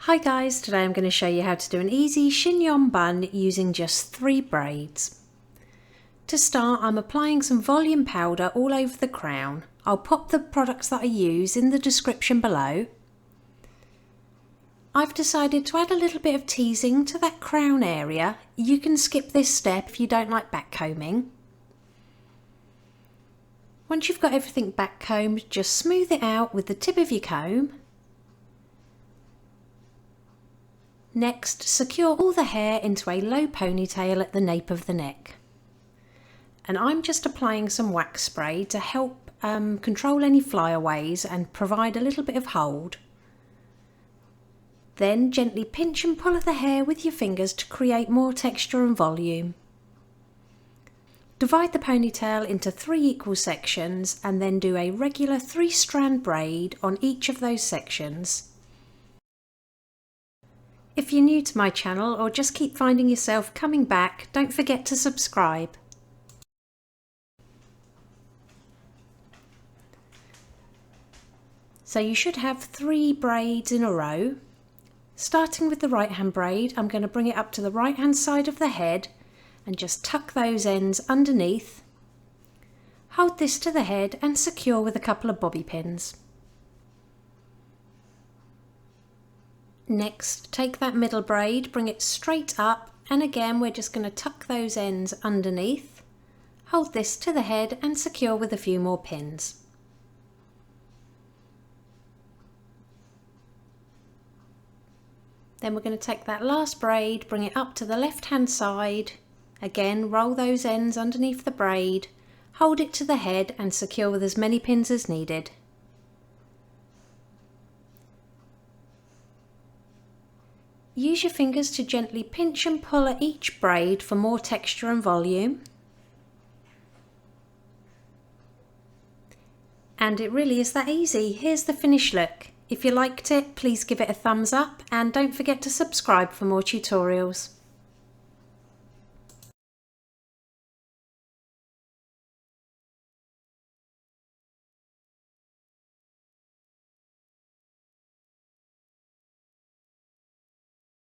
Hi guys, today I'm going to show you how to do an easy chignon bun using just 3 braids. To start, I'm applying some volume powder all over the crown. I'll pop the products that I use in the description below. I've decided to add a little bit of teasing to that crown area. You can skip this step if you don't like backcombing. Once you've got everything backcombed, just smooth it out with the tip of your comb. Next, secure all the hair into a low ponytail at the nape of the neck. And I'm just applying some wax spray to help control any flyaways and provide a little bit of hold. Then gently pinch and pull at the hair with your fingers to create more texture and volume. Divide the ponytail into 3 equal sections and then do a regular 3-strand braid on each of those sections. If you're new to my channel or just keep finding yourself coming back, don't forget to subscribe. So you should have 3 braids in a row. Starting with the right hand braid, I'm going to bring it up to the right hand side of the head and just tuck those ends underneath. Hold this to the head and secure with a couple of bobby pins. Next, take that middle braid, bring it straight up, and again we're just going to tuck those ends underneath. Hold this to the head and secure with a few more pins. Then we're going to take that last braid, bring it up to the left hand side. Again, roll those ends underneath the braid, hold it to the head and secure with as many pins as needed. Use your fingers to gently pinch and pull at each braid for more texture and volume. And it really is that easy. Here's the finished look. If you liked it, please give it a thumbs up and don't forget to subscribe for more tutorials.